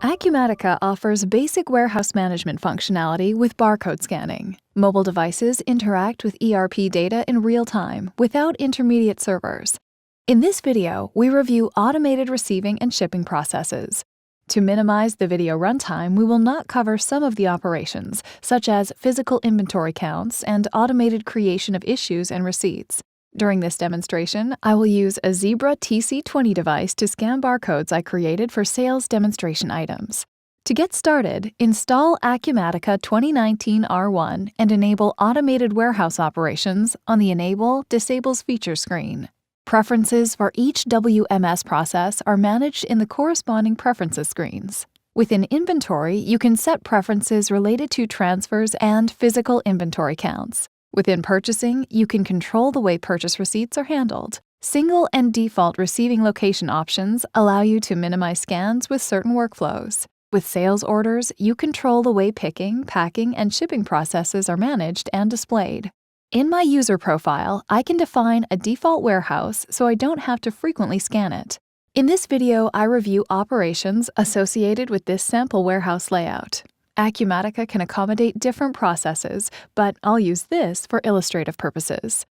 Acumatica offers basic warehouse management functionality with barcode scanning. Mobile devices interact with ERP data in real time without intermediate servers. In this video, we review automated receiving and shipping processes. To minimize the video runtime, we will not cover some of the operations, such as physical inventory counts and automated creation of issues and receipts. During this demonstration, I will use a Zebra TC20 device to scan barcodes I created for sales demonstration items. To get started, install Acumatica 2019 R1 and enable automated warehouse operations on the Enable Disables feature screen. Preferences for each WMS process are managed in the corresponding preferences screens. Within Inventory, you can set preferences related to transfers and physical inventory counts. Within Purchasing, you can control the way purchase receipts are handled. Single and default receiving location options allow you to minimize scans with certain workflows. With Sales Orders, you control the way picking, packing, and shipping processes are managed and displayed. In my user profile, I can define a default warehouse so I don't have to frequently scan it. In this video, I review operations associated with this sample warehouse layout. Acumatica can accommodate different processes, but I'll use this for illustrative purposes.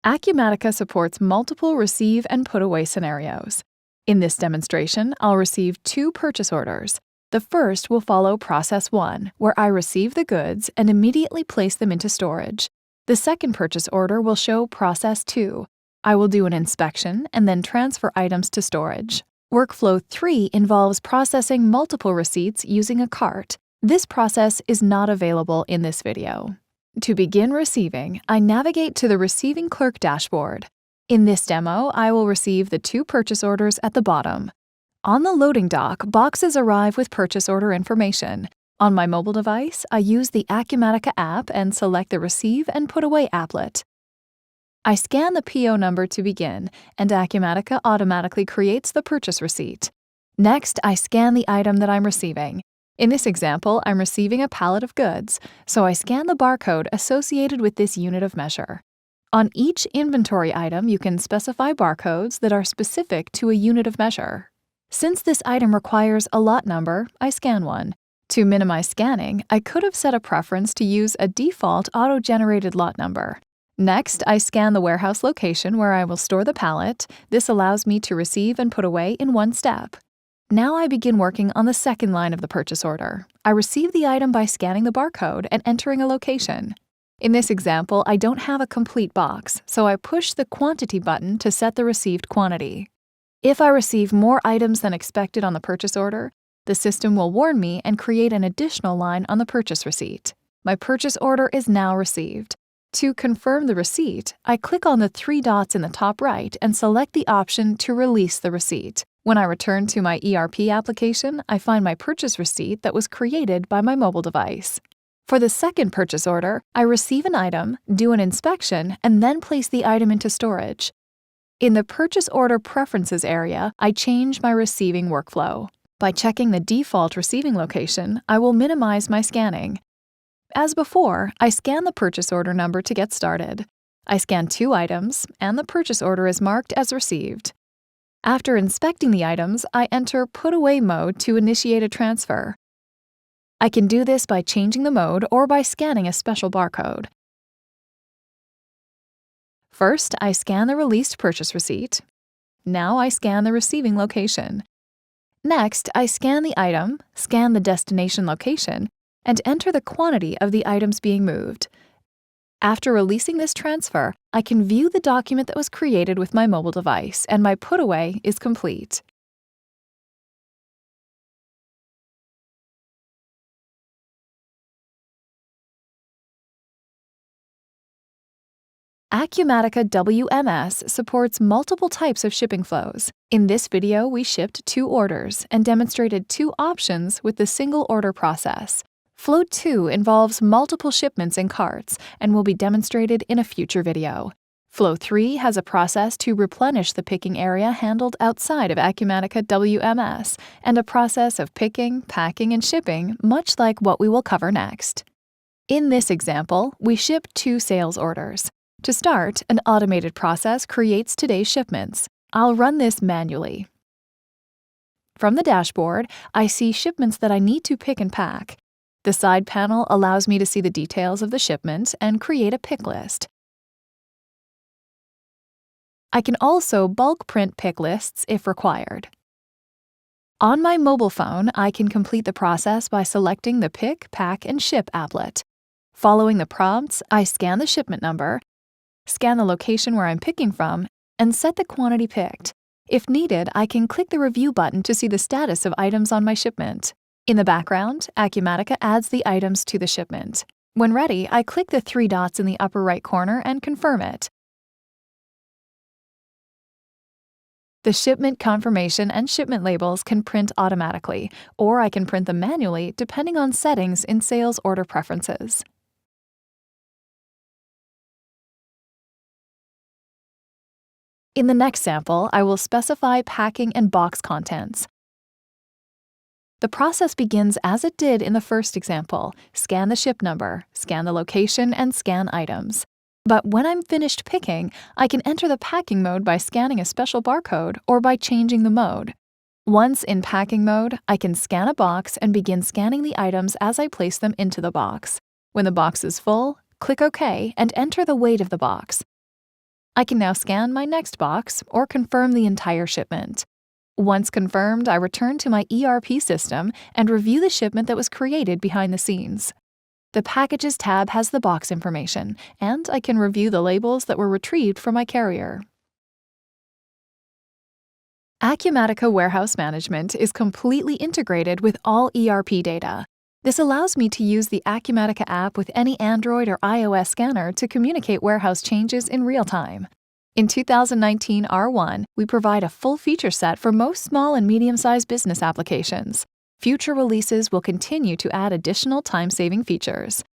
Acumatica supports multiple receive and put away scenarios. In this demonstration, I'll receive 2 purchase orders. The first will follow Process 1, where I receive the goods and immediately place them into storage. The second purchase order will show Process 2. I will do an inspection and then transfer items to storage. Workflow 3 involves processing multiple receipts using a cart. This process is not available in this video. To begin receiving, I navigate to the Receiving Clerk dashboard. In this demo, I will receive the 2 purchase orders at the bottom. On the loading dock, boxes arrive with purchase order information. On my mobile device, I use the Acumatica app and select the Receive and Put Away applet. I scan the PO number to begin, and Acumatica automatically creates the purchase receipt. Next, I scan the item that I'm receiving. In this example, I'm receiving a pallet of goods, so I scan the barcode associated with this unit of measure. On each inventory item, you can specify barcodes that are specific to a unit of measure. Since this item requires a lot number, I scan one. To minimize scanning, I could have set a preference to use a default auto-generated lot number. Next, I scan the warehouse location where I will store the pallet. This allows me to receive and put away in one step. Now I begin working on the second line of the purchase order. I receive the item by scanning the barcode and entering a location. In this example, I don't have a complete box, so I push the Quantity button to set the received quantity. If I receive more items than expected on the purchase order, the system will warn me and create an additional line on the purchase receipt. My purchase order is now received. To confirm the receipt, I click on the 3 dots in the top right and select the option to release the receipt. When I return to my ERP application, I find my purchase receipt that was created by my mobile device. For the second purchase order, I receive an item, do an inspection, and then place the item into storage. In the Purchase Order Preferences area, I change my receiving workflow. By checking the default receiving location, I will minimize my scanning. As before, I scan the purchase order number to get started. I scan 2 items, and the purchase order is marked as received. After inspecting the items, I enter Put Away mode to initiate a transfer. I can do this by changing the mode or by scanning a special barcode. First, I scan the released purchase receipt. Now I scan the receiving location. Next, I scan the item, scan the destination location, and enter the quantity of the items being moved. After releasing this transfer, I can view the document that was created with my mobile device, and my put away is complete. Acumatica WMS supports multiple types of shipping flows. In this video, we shipped 2 orders and demonstrated 2 options with the single order process. Flow 2 involves multiple shipments in carts and will be demonstrated in a future video. Flow 3 has a process to replenish the picking area handled outside of Acumatica WMS and a process of picking, packing, and shipping, much like what we will cover next. In this example, we ship 2 sales orders. To start, an automated process creates today's shipments. I'll run this manually. From the dashboard, I see shipments that I need to pick and pack. The side panel allows me to see the details of the shipment and create a pick list. I can also bulk print pick lists if required. On my mobile phone, I can complete the process by selecting the Pick, Pack, and Ship applet. Following the prompts, I scan the shipment number, scan the location where I'm picking from, and set the quantity picked. If needed, I can click the Review button to see the status of items on my shipment. In the background, Acumatica adds the items to the shipment. When ready, I click the 3 dots in the upper right corner and confirm it. The shipment confirmation and shipment labels can print automatically, or I can print them manually depending on settings in Sales Order Preferences. In the next sample, I will specify packing and box contents. The process begins as it did in the first example: scan the ship number, scan the location, and scan items. But when I'm finished picking, I can enter the packing mode by scanning a special barcode or by changing the mode. Once in packing mode, I can scan a box and begin scanning the items as I place them into the box. When the box is full, click OK and enter the weight of the box. I can now scan my next box or confirm the entire shipment. Once confirmed, I return to my ERP system and review the shipment that was created behind the scenes. The Packages tab has the box information, and I can review the labels that were retrieved from my carrier. Acumatica Warehouse Management is completely integrated with all ERP data. This allows me to use the Acumatica app with any Android or iOS scanner to communicate warehouse changes in real time. In 2019 R1, we provide a full feature set for most small and medium-sized business applications. Future releases will continue to add additional time-saving features.